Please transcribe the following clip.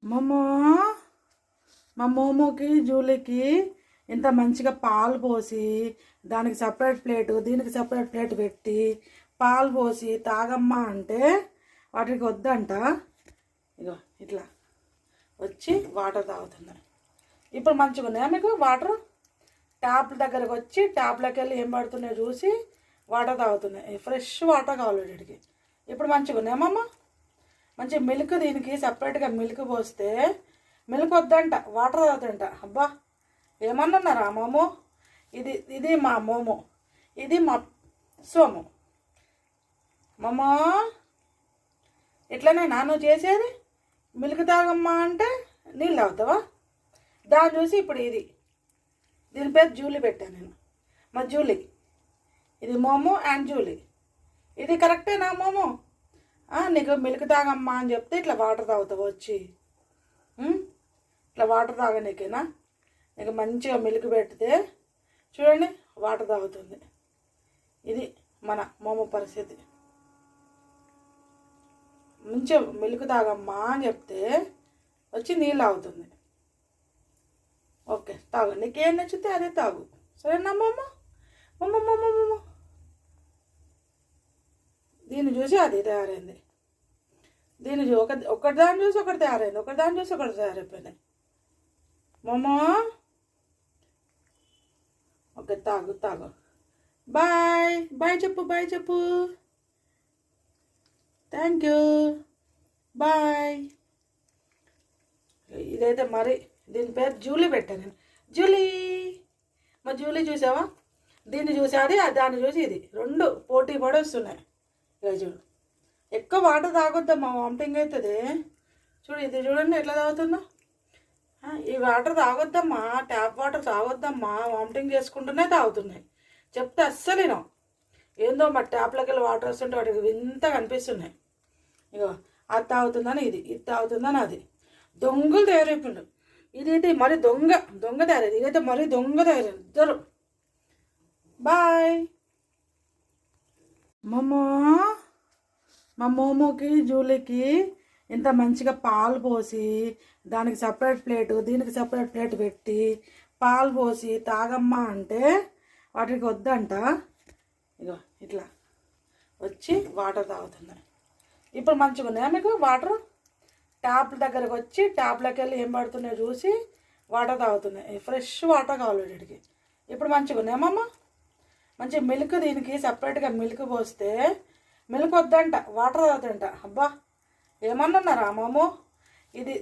మమ్మో మా మోమోకి జూలీకి ఇంత మంచిగా పాలు పోసి దానికి సపరేట్ ప్లేటు దీనికి సపరేట్ ప్లేట్ పెట్టి పాలు పోసి తాగమ్మా అంటే వాటికి వద్దంట. ఇగో ఇట్లా వచ్చి వాటర్ తాగుతున్నాయి. ఇప్పుడు మంచిగా ఉన్నాయా మీకు వాటర్? ట్యాప్ దగ్గరకు వచ్చి ట్యాప్లోకి వెళ్ళి ఏం పడుతున్నాయో చూసి వాటర్ తాగుతున్నాయి. ఫ్రెష్ వాటర్ కావాలి వీటికి. ఇప్పుడు మంచిగా ఉన్నాయమ్మమ్మ. మంచి మిల్క్ దీనికి సపరేట్గా మిల్క్ పోస్తే మిల్క్ వద్దంట, వాటర్ తాగుతుంట. అబ్బా ఏమన్నారా మోమో? ఇది మా మోమో, ఇది మా సోము. మమ్మా ఇట్లనే నాను చేసేది. మిల్క్ తాగమ్మా అంటే నీళ్ళు తాగుతావా? దాన్ని చూసి ఇప్పుడు దీని పేరు జూలీ పెట్టాను నేను. మా జూలీ, ఇది మోమో అండ్ జూలీ. ఇది కరెక్టేనా మోమో? నీకు మిల్క్ తాగమ్మా అని చెప్తే ఇట్లా వాటర్ తాగుతావు వచ్చి. ఇట్లా వాటర్ తాగనీకేనా? నీకు మంచిగా మిల్క్ పెడితే చూడండి వాటర్ తాగుతుంది. ఇది మన మోమో పరిస్థితి. మంచిగా మిల్క్ తాగమ్మా అని చెప్తే వచ్చి నీళ్ళు తాగుతుంది. ఓకే తాగు, నీకేం నచ్చితే అదే తాగు, సరేనా మమ్మ? మమ్మ దీన్ని చూసి అది తయారైంది. దీన్ని ఒకటి దాన్ని చూసి ఒకటి తయారైంది, ఒకటి దాన్ని చూసి ఒకటి తయారైపోయినాయి. మమ్మ ఓకే తాగు తాగు. బాయ్ బాయ్ చెప్పు, బాయ్ చెప్పు. Thank you, bye. ఇదైతే మరి దీని పేరు జూలీ పెట్టాను నేను. జూలీ, మా జూలీ చూసావా? దీన్ని చూసి అది, దాన్ని చూసి ఇది, రెండు పోటీ పడి వస్తున్నాయి. ఇక చూడు, ఎక్కువ వాటర్ తాగొద్దమ్మా, వామిటింగ్ అవుతుంది. చూడు ఇది చూడండి ఎట్లా తాగుతున్నా. ఈ వాటర్ తాగొద్దమ్మా, ట్యాప్ వాటర్ తాగొద్దమ్మా, వామిటింగ్ చేసుకుంటూనే తాగుతున్నాయి. చెప్తే అస్సలు వినో. ఏందో మా ట్యాప్లోకి వెళ్ళి వాటర్ వస్తుంటే వాటికి వింతగా అనిపిస్తున్నాయి. ఇగో అది తాగుతుందని ఇది తాగుతుందని అది. దొంగలు తయారైపోయిండు. ఇదైతే మరి దొంగ తయారైంది. ఇదైతే మరీ దొంగ తయారైంది ఇద్దరు. బాయ్. మా మోమోకి జూలీకి ఇంత మంచిగా పాలు పోసి దానికి సపరేట్ ప్లేటు దీనికి సపరేట్ ప్లేట్ పెట్టి పాలు పోసి తాగమ్మా అంటే వాటికి వద్దంట. ఇగో ఇట్లా వచ్చి వాటర్ తాగుతున్నాయి. ఇప్పుడు మంచిగా ఉన్నాయా మీకు వాటర్? ట్యాప్ దగ్గరకు వచ్చి ట్యాప్లోకి వెళ్ళి ఏం పడుతున్నాయో చూసి వాటర్ తాగుతున్నాయి. ఫ్రెష్ వాటర్ కావాలి వీటికి. ఇప్పుడు మంచిగా ఉన్నాయమ్మమ్మ. మంచి మిల్క్ దీనికి సపరేట్గా మిల్క్ పోస్తే మిల్క్ వద్దంట, వాటర్ తాగుతుంట. అబ్బా ఏమన్నారా మమ్మో? ఇది